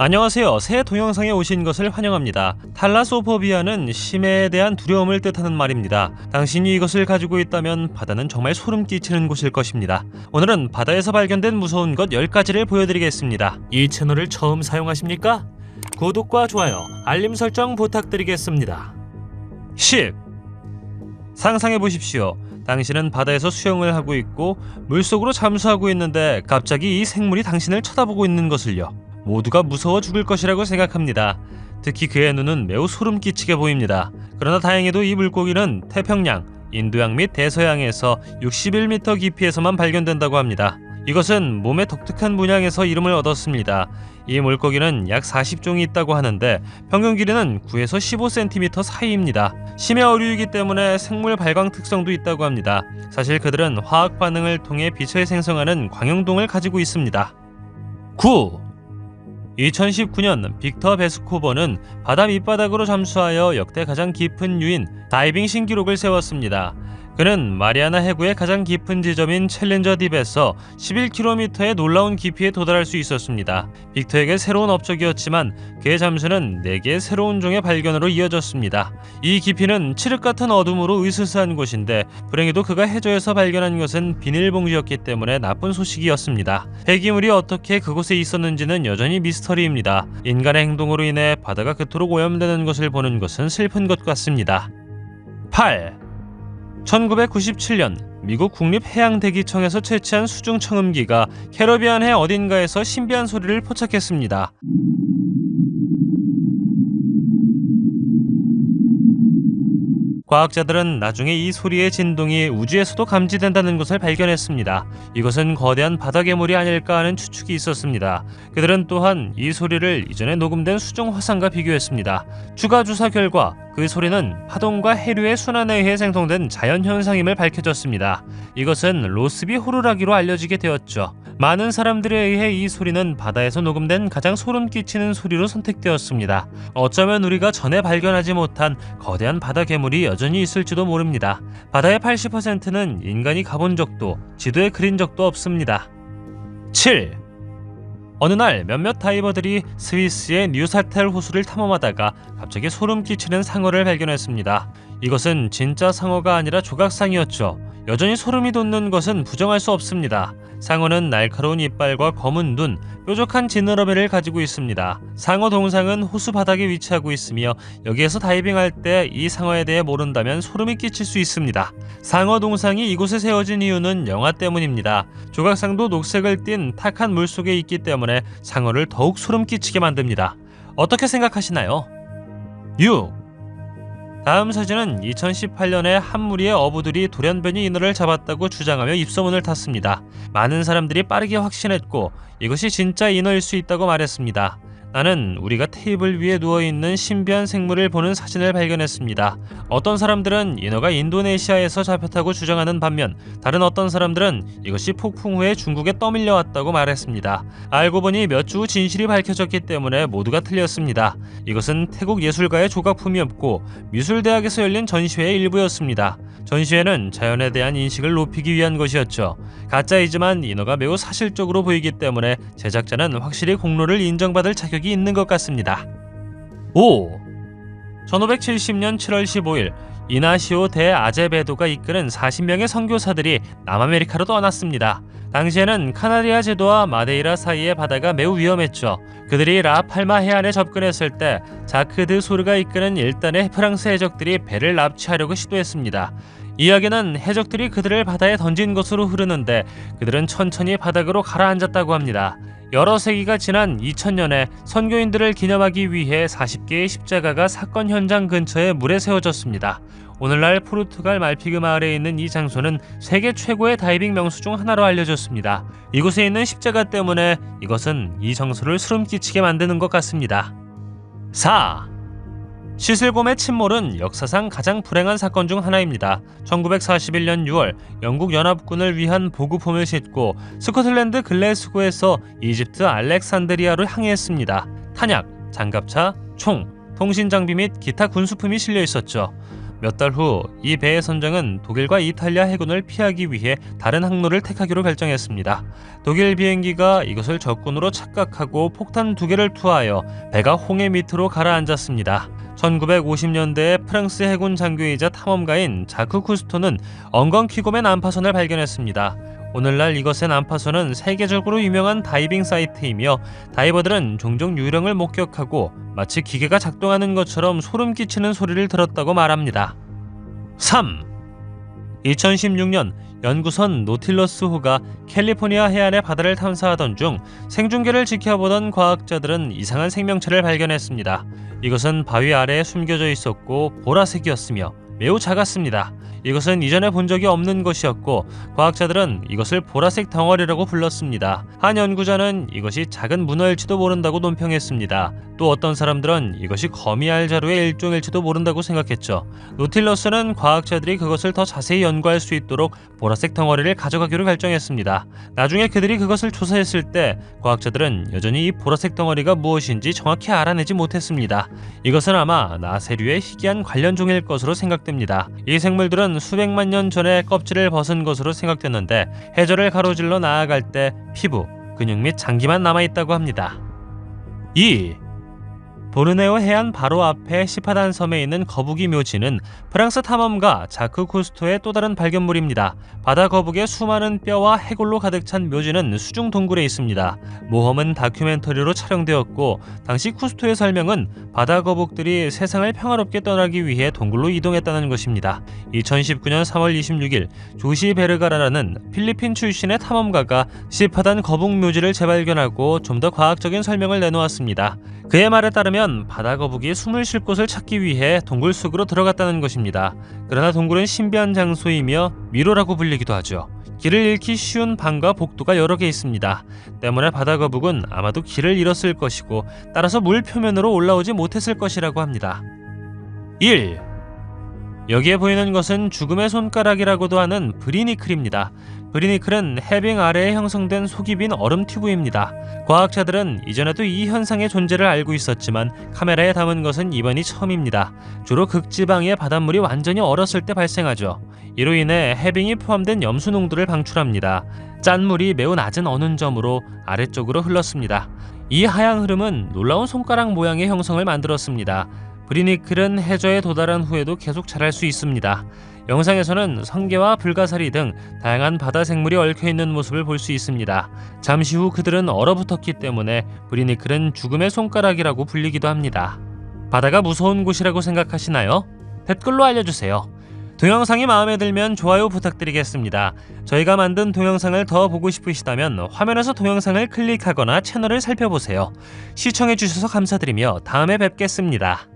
안녕하세요. 새 동영상에 오신 것을 환영합니다. 탈라소포비아는 심해에 대한 두려움을 뜻하는 말입니다. 당신이 이것을 가지고 있다면 바다는 정말 소름 끼치는 곳일 것입니다. 오늘은 바다에서 발견된 무서운 것 10가지를 보여드리겠습니다. 이 채널을 처음 사용하십니까? 구독과 좋아요, 알림 설정 부탁드리겠습니다. 10. 상상해 보십시오. 당신은 바다에서 수영을 하고 있고 물속으로 잠수하고 있는데 갑자기 이 생물이 당신을 쳐다보고 있는 것을요. 모두가 무서워 죽을 것이라고 생각합니다. 특히 그의 눈은 매우 소름 끼치게 보입니다. 그러나 다행히도 이 물고기는 태평양, 인도양 및 대서양에서 61m 깊이에서만 발견된다고 합니다. 이것은 몸의 독특한 문양에서 이름을 얻었습니다. 이 물고기는 약 40종이 있다고 하는데 평균 길이는 9에서 15cm 사이입니다. 심해 어류이기 때문에 생물 발광 특성도 있다고 합니다. 사실 그들은 화학 반응을 통해 빛을 생성하는 광영동을 가지고 있습니다. 9. 2019년 빅터 베스코버는 바다 밑바닥으로 잠수하여 역대 가장 깊은 유인 다이빙 신기록을 세웠습니다. 그는 마리아나 해구의 가장 깊은 지점인 챌린저 딥에서 11km의 놀라운 깊이에 도달할 수 있었습니다. 빅터에게 새로운 업적이었지만 그의 잠수는 4개의 새로운 종의 발견으로 이어졌습니다. 이 깊이는 칠흑 같은 어둠으로 으스스한 곳인데 불행히도 그가 해저에서 발견한 것은 비닐봉지였기 때문에 나쁜 소식이었습니다. 폐기물이 어떻게 그곳에 있었는지는 여전히 미스터리입니다. 인간의 행동으로 인해 바다가 그토록 오염되는 것을 보는 것은 슬픈 것 같습니다. 8. 1997년 미국 국립해양대기청에서 채취한 수중 청음기가 캐러비안해 어딘가에서 신비한 소리를 포착했습니다. 과학자들은 나중에 이 소리의 진동이 우주에서도 감지된다는 것을 발견했습니다. 이것은 거대한 바다괴물이 아닐까 하는 추측이 있었습니다. 그들은 또한 이 소리를 이전에 녹음된 수중 화상과 비교했습니다. 추가 조사 결과 그 소리는 파동과 해류의 순환에 의해 생성된 자연현상임을 밝혀졌습니다. 이것은 로스비 호루라기로 알려지게 되었죠. 많은 사람들에 의해 이 소리는 바다에서 녹음된 가장 소름 끼치는 소리로 선택되었습니다. 어쩌면 우리가 전에 발견하지 못한 거대한 바다 괴물이 여전히 있을지도 모릅니다. 바다의 80%는 인간이 가본 적도 지도에 그린 적도 없습니다. 7. 어느 날 몇몇 다이버들이 스위스의 뉴사텔 호수를 탐험하다가 갑자기 소름 끼치는 상어를 발견했습니다. 이것은 진짜 상어가 아니라 조각상이었죠. 여전히 소름이 돋는 것은 부정할 수 없습니다. 상어는 날카로운 이빨과 검은 눈, 뾰족한 지느러미를 가지고 있습니다. 상어 동상은 호수 바닥에 위치하고 있으며 여기에서 다이빙할 때 이 상어에 대해 모른다면 소름이 끼칠 수 있습니다. 상어 동상이 이곳에 세워진 이유는 영하 때문입니다. 조각상도 녹색을 띤 탁한 물속에 있기 때문에 상어를 더욱 소름 끼치게 만듭니다. 어떻게 생각하시나요? 6. 다음 사진은 2018년에 한 무리의 어부들이 돌연변이 인어를 잡았다고 주장하며 입소문을 탔습니다. 많은 사람들이 빠르게 확신했고 이것이 진짜 인어일 수 있다고 말했습니다. 나는 우리가 테이블 위에 누워있는 신비한 생물을 보는 사진을 발견했습니다. 어떤 사람들은 인어가 인도네시아에서 잡혔다고 주장하는 반면 다른 어떤 사람들은 이것이 폭풍 후에 중국에 떠밀려 왔다고 말했습니다. 알고 보니 몇 주 후 진실이 밝혀졌기 때문에 모두가 틀렸습니다. 이것은 태국 예술가의 조각품이었고 미술대학에서 열린 전시회의 일부였습니다. 전시회는 자연에 대한 인식을 높이기 위한 것이었죠. 가짜이지만 인어가 매우 사실적으로 보이기 때문에 제작자는 확실히 공로를 인정받을 자격이 있는 것 같습니다. 5. 1570년 7월 15일 이나시오 대 아제베도가 이끄는 40명의 선교사들이 남아메리카로 떠났습니다. 당시에는 카나리아 제도와 마데이라 사이의 바다가 매우 위험했죠. 그들이 라팔마 해안에 접근했을 때 자크 드 소르가 이끄는 1단의 프랑스 해적들이 배를 납치하려고 시도했습니다. 이야기는 해적들이 그들을 바다에 던진 것으로 흐르는데 그들은 천천히 바닥으로 가라앉았다고 합니다. 여러 세기가 지난 2000년에 선교인들을 기념하기 위해 40개의 십자가가 사건 현장 근처에 물에 세워졌습니다. 오늘날 포르투갈 말피그 마을에 있는 이 장소는 세계 최고의 다이빙 명소 중 하나로 알려졌습니다. 이곳에 있는 십자가 때문에 이것은 이 장소를 소름 끼치게 만드는 것 같습니다. 4. 시슬곰의 침몰은 역사상 가장 불행한 사건 중 하나입니다. 1941년 6월 영국 연합군을 위한 보급품을 싣고 스코틀랜드 글래스고에서 이집트 알렉산드리아로 항해했습니다. 탄약, 장갑차, 총, 통신장비 및 기타 군수품이 실려 있었죠. 몇 달 후 이 배의 선장은 독일과 이탈리아 해군을 피하기 위해 다른 항로를 택하기로 결정했습니다. 독일 비행기가 이것을 적군으로 착각하고 폭탄 2개를 투하하여 배가 홍해 밑으로 가라앉았습니다. 1950년대에 프랑스 해군 장교이자 탐험가인 자크 쿠스토는 엉겅퀴곰의 난파선을 발견했습니다. 오늘날 이것의 난파선은 세계적으로 유명한 다이빙 사이트이며 다이버들은 종종 유령을 목격하고 마치 기계가 작동하는 것처럼 소름 끼치는 소리를 들었다고 말합니다. 3. 2016년 연구선 노틸러스호가 캘리포니아 해안의 바다를 탐사하던 중 생중계를 지켜보던 과학자들은 이상한 생명체를 발견했습니다. 이것은 바위 아래에 숨겨져 있었고 보라색이었으며 매우 작았습니다. 이것은 이전에 본 적이 없는 것이었고 과학자들은 이것을 보라색 덩어리라고 불렀습니다. 한 연구자는 이것이 작은 문어일지도 모른다고 논평했습니다. 또 어떤 사람들은 이것이 거미알자루의 일종일지도 모른다고 생각했죠. 노틸러스는 과학자들이 그것을 더 자세히 연구할 수 있도록 보라색 덩어리를 가져가기로 결정했습니다. 나중에 그들이 그것을 조사했을 때 과학자들은 여전히 이 보라색 덩어리가 무엇인지 정확히 알아내지 못했습니다. 이것은 아마 나세류의 희귀한 관련 종일 것으로 생각됩니다. 이 생물들은 수백만 년 전에 껍질을 벗은 것으로 생각됐는데 해저를 가로질러 나아갈 때 피부, 근육 및 장기만 남아있다고 합니다. 2. 보르네오 해안 바로 앞에 시파단 섬에 있는 거북이 묘지는 프랑스 탐험가 자크 쿠스토의 또 다른 발견물입니다. 바다 거북의 수많은 뼈와 해골로 가득 찬 묘지는 수중 동굴에 있습니다. 모험은 다큐멘터리로 촬영되었고 당시 쿠스토의 설명은 바다 거북들이 세상을 평화롭게 떠나기 위해 동굴로 이동했다는 것입니다. 2019년 3월 26일 조시 베르가라라는 필리핀 출신의 탐험가가 시파단 거북 묘지를 재발견하고 좀 더 과학적인 설명을 내놓았습니다. 그의 말에 따르면 바다 거북이 숨을 쉴 곳을 찾기 위해 동굴 속으로 들어갔다는 것입니다. 그러나 동굴은 신비한 장소이며 미로라고 불리기도 하죠. 길을 잃기 쉬운 방과 복도가 여러 개 있습니다. 때문에 바다 거북은 아마도 길을 잃었을 것이고 따라서 물 표면으로 올라오지 못했을 것이라고 합니다. 1. 여기에 보이는 것은 죽음의 손가락이라고도 하는 브리니클입니다. 브리니클은 해빙 아래에 형성된 속이 빈 얼음 튜브입니다. 과학자들은 이전에도 이 현상의 존재를 알고 있었지만 카메라에 담은 것은 이번이 처음입니다. 주로 극지방의 바닷물이 완전히 얼었을 때 발생하죠. 이로 인해 해빙이 포함된 염수 농도를 방출합니다. 짠물이 매우 낮은 어는점으로 아래쪽으로 흘렀습니다. 이 하향 흐름은 놀라운 손가락 모양의 형성을 만들었습니다. 브리니클은 해저에 도달한 후에도 계속 자랄 수 있습니다. 영상에서는 성게와 불가사리 등 다양한 바다 생물이 얽혀있는 모습을 볼 수 있습니다. 잠시 후 그들은 얼어붙었기 때문에 브리니클은 죽음의 손가락이라고 불리기도 합니다. 바다가 무서운 곳이라고 생각하시나요? 댓글로 알려주세요. 동영상이 마음에 들면 좋아요 부탁드리겠습니다. 저희가 만든 동영상을 더 보고 싶으시다면 화면에서 동영상을 클릭하거나 채널을 살펴보세요. 시청해주셔서 감사드리며 다음에 뵙겠습니다.